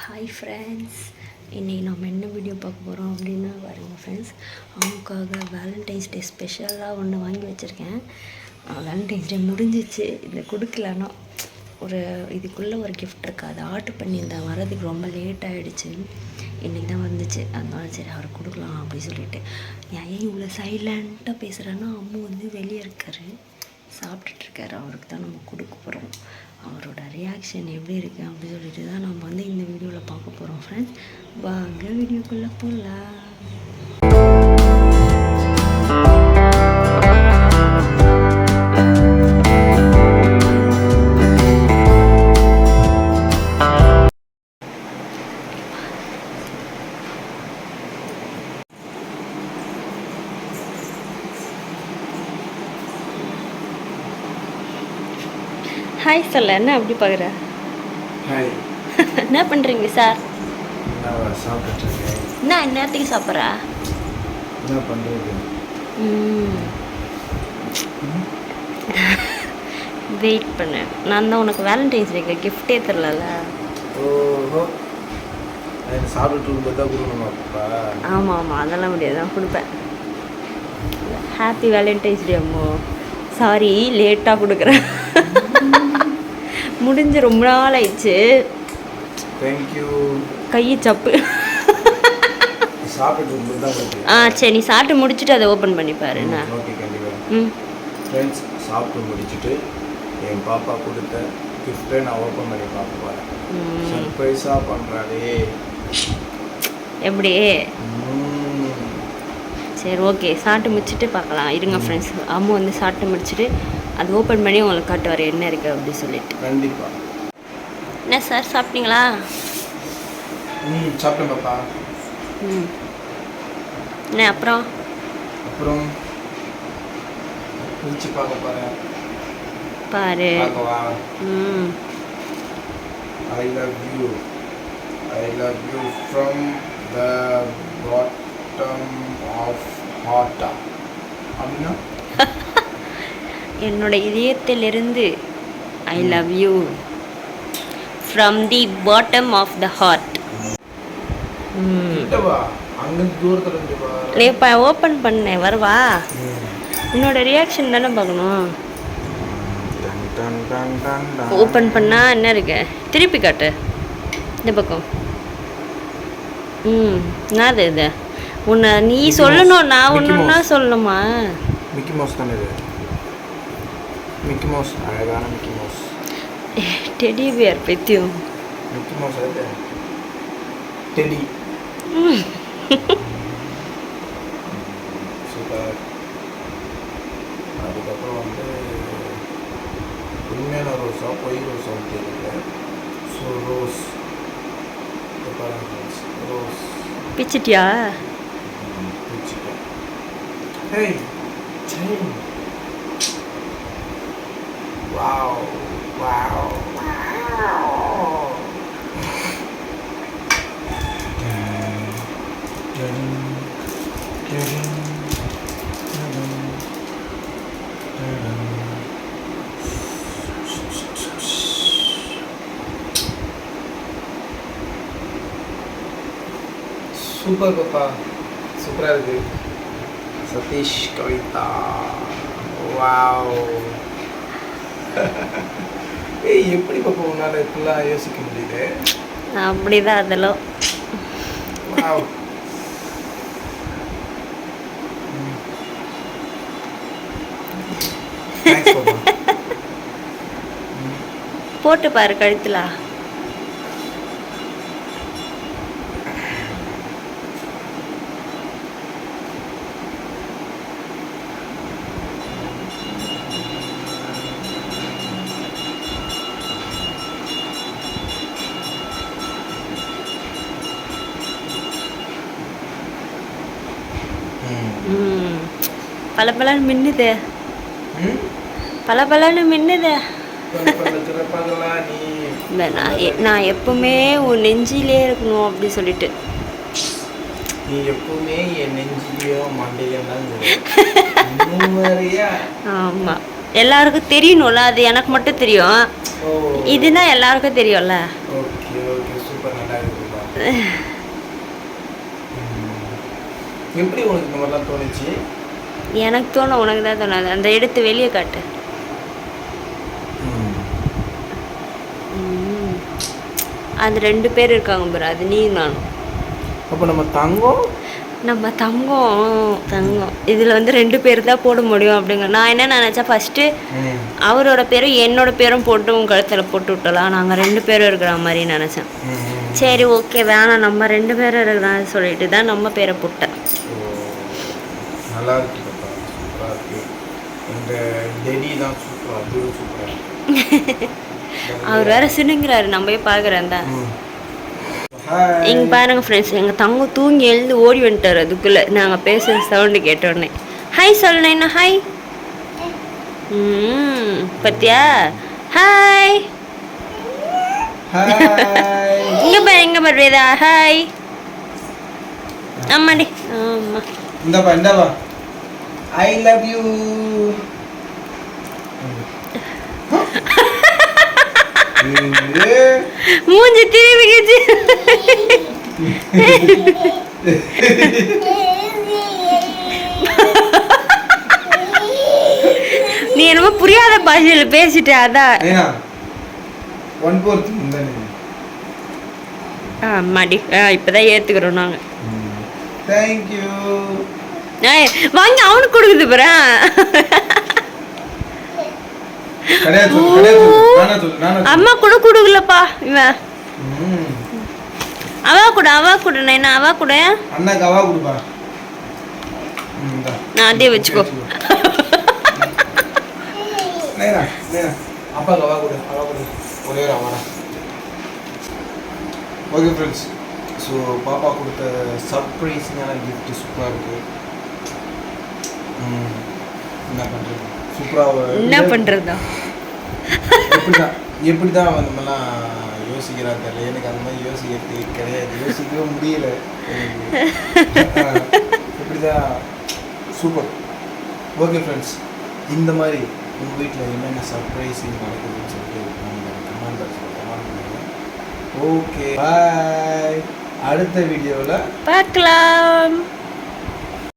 Hi friends, இன்றைக்கி நம்ம என்ன வீடியோ பார்க்க போகிறோம் அப்படின்னா பாருங்கள் ஃப்ரெண்ட்ஸ், அவனுக்காக வேலண்டைன்ஸ் டே ஸ்பெஷலாக ஒன்று வாங்கி வச்சுருக்கேன். வேலண்டைன்ஸ் டே முடிஞ்சிச்சு, இந்த கொடுக்கலன்னா ஒரு இதுக்குள்ளே ஒரு கிஃப்ட் இருக்குது, அதை ஆர்டர் பண்ணியிருந்தேன். வரதுக்கு ரொம்ப லேட் ஆகிடுச்சு, இன்றைக்கி தான் வந்துச்சு. அதனால சரி அவருக்கு கொடுக்கலாம் அப்படின்னு சொல்லிட்டு. ஏன் இவ்வளோ சைலண்ட்டாக பேசுகிறேன்னா, அம்மா வந்து வெளியே இருக்கார், சாப்பிட்டுட்ருக்காரு. அவருக்கு தான் நம்ம கொடுக்க போகிறோம். அவரோட ரியாக்ஷன் எப்படி இருக்குது அப்படின்னு சொல்லிட்டு தான் நம்ம வந்து இந்த வீடியோவில் பார்க்க போகிறோம் ஃப்ரெண்ட்ஸ். வாங்க வீடியோக்குள்ளே போகலாம். ஹாய் சொல்ல, என்ன அப்படி பார்க்குற? ஹாய். என்ன பண்ணுறீங்க சார்? நான் சாப்பிட்டுருக்கேன். என்ன நேரத்துக்கு சாப்பிட்றா? என்ன பண்ணுறது? வெயிட் பண்ணு, நான் தான் உனக்கு வேலண்டைன்ஸ் டேக்கு கிஃப்டே தரல. ஓஹோ, சாப்பிட்டு இருக்கும்போது தான் கொடுக்கணுமாப்பா? ஆமாம் ஆமாம், அதெல்லாம் முடியாது, நான் கொடுப்பேன். ஹாப்பி வேலண்டைன்ஸ் டே அம்மோ. சாரி லேட்டாக கொடுக்குறேன், முடிஞ்சு ரொம்ப நாள் ஆயிடுச்சு. தேங்க்யூ. கை சப்பு. சரி, நீ சாப்பிட்டு முடிச்சுட்டு அதை ஓப்பன் பண்ணிப்பாரு. என்ன? ஓகே, கண்டிப்பாக. ஃப்ரெண்ட்ஸ், சாப்பிட்டு முடிச்சுட்டு என் பாப்பா கொடுத்த கிஃப்ட்டை நான் ஓப்பன் பண்ணி பார்க்க போகிறேன். சர்ப்ரைஸாக பண்ணுறாடே. எப்படி? சரி ஓகே, சாப்பிட்டு முடிச்சுட்டு பார்க்கலாம். இருங்க ஃப்ரெண்ட்ஸ், அம்மா வந்து சாப்பிட்டு முடிச்சுட்டு அது ஓப்பன் பண்ணி உங்களுக்கு காட்டுவார் என்ன இருக்குது அப்படி சொல்லிட்டு. கண்டிப்பாக. என்ன சார் சாப்பிட்டீங்களா? சாப்பிட்டேன் பாப்பா. என்ன அப்புறம் பிரிச்சு பார்க்க போகிறேன். பாரு. I love you from the bottom of heart. அப்படின்னா என்னோட இதயத்திலிருந்து I love you from the bottom of the heart. இப்போ ஓப்பன் பண்ணேன், வருவா? உன்னோட ரியாக்ஷன் தானே பார்க்கணும். ஓப்பன் பண்ணால் என்ன இருக்கு? திருப்பி காட்டு இந்த பக்கம். என்னது இது? உன்னை நீ சொல்லணும், நான் ஒன்றுன்னா சொல்லணுமா? மிக்கி மவுஸ் தானே இது? மிக்கி மவுஸ், அழகான மிக்கி மவுஸ். டெடி பியர் பெத்தியும் மிக்கி மவுஸ் அது டெடி. சூப்பர். அதுக்கப்புறம் வந்து உண்மையான ரோஸா பொய் ரோஸா தெரியல. ஸோ ரோஸ் ரோஸ் பிச்சிட்டியா? பிச்சிட்டேன். Hey chain. Wow, wow, wow. Super பாப்பா, சூப்பராக இருக்கு. சதீஷ் கவிதா. வாவ். ஏய், எப்படி பாப்பா உன்னால் இப்படிலாம் யோசிக்க முடியுது? அப்படிதான் அதெல்லாம். வாவ். தேங்க்ஸ் பாப்பா. போட்டு பாரு கழுத்துல. பலபலன்னு மின்னுது, பலபலன்னு மின்னுது. நான் எப்பவுமே உன் நெஞ்சிலே இருக்கணும் அப்படி சொல்லிட்டு. நீ எப்பவுமே என் நெஞ்சிலையோ மண்டையிலோ தான். ஆமாம், எல்லாருக்கும் தெரியணும்ல, அது எனக்கு மட்டும் தெரியும், இதுனா எல்லாருக்கும் தெரியும்ல. ஓகே ஓகே, சூப்பர், நல்லா இருக்கு. எப்படி உனக்கு இந்த மாதிரிலாம் தோணுச்சு? எனக்கு தோணும், உனக்கு தான் தோணாது. அந்த எடுத்து வெளியே காட்டு. அது 2 பேர் இருக்காங்க பாரு, அது நீ நானும். அப்போ நம்ம தங்கம் இதில் வந்து 2 பேர் தான் போட முடியும் அப்படிங்க. நான் என்ன நினச்சேன், ஃபஸ்ட்டு அவரோட பேரும் என்னோட பேரும் போட்டு உன் கழுத்தில் போட்டு விட்டலாம், நாங்கள் 2 பேரும் இருக்கிற மாதிரி நினச்சேன். சரி ஓகே வேணாம், நம்ம 2 பேரும் இருக்கிறான்னு சொல்லிட்டு தான் நம்ம பேரை போட்டேன். நல்லா இருக்கு, சூப்பராக இருக்கு. எங்கள் டெடி தான் சூப்பராக, அது சூப்பராக. அவர் வேற சின்னுங்கிறாரு, நம்ம போய் பார்க்குறேன் தான். இங்கே பாருங்க ஃப்ரெண்ட்ஸ், எங்கள் தங்கம் தூங்கி எழுந்து ஓடி வந்துட்டார். அதுக்குள்ளே நாங்கள் பேசுகிற சவுண்டு கேட்டோடனே ஹாய் சொல்லணா. ஹாய். பத்தியா? ஹாய். இங்கே பாரு, எங்கே பாருதா? ஹாய். ஆமாடி, ஆமாம். இந்தாப்பா ஐ லவ் யூ. மூஞ்சி திரும்பிக்கிச்சு. நீ என்னமோ புரியாத பாஷையில பேசிட்ட, அதான். ஆமாடி, இப்பதான் ஏத்துக்கிறோம் நாங்க. தேங்க்யூ. வாங்கி அவனுக்கு கொடுக்குது பாரு. அம்மா கூட கொடுக்கலப்பா இவன். அவா கூட நான் அவா கூட அண்ணாக்கு அவா கொடுப்பா. நான் அதே வச்சுக்கோ. அப்பா அவா கூட ஒரே அவா. ஓகே ஃப்ரெண்ட்ஸ், ஸோ பாப்பா கொடுத்த சர்ப்ரைஸ்னால கிஃப்ட் சூப்பராக இருக்கு. என்ன பண்ணுறது, சூப்பராக என்ன பண்ணுறதா எப்படி தான் நம்மலாம் யோசிக்கிறா தெரியல. எனக்கு அந்த மாதிரி யோசிக்கிறது கிடையாது, யோசிக்கவே முடியல எனக்கு. எப்படி தான் சூப்பர். ஓகே ஃப்ரெண்ட்ஸ், இந்த மாதிரி உங்கள் வீட்டில் என்னென்ன சர்ப்ரைஸிங் நடக்குதுன்னு சொல்லிட்டு கமெண்ட் பாக்ஸில் கமெண்ட் பண்ணுங்கள். ஓகே பாய், அடுத்த வீடியோவில் பார்க்கலாம்.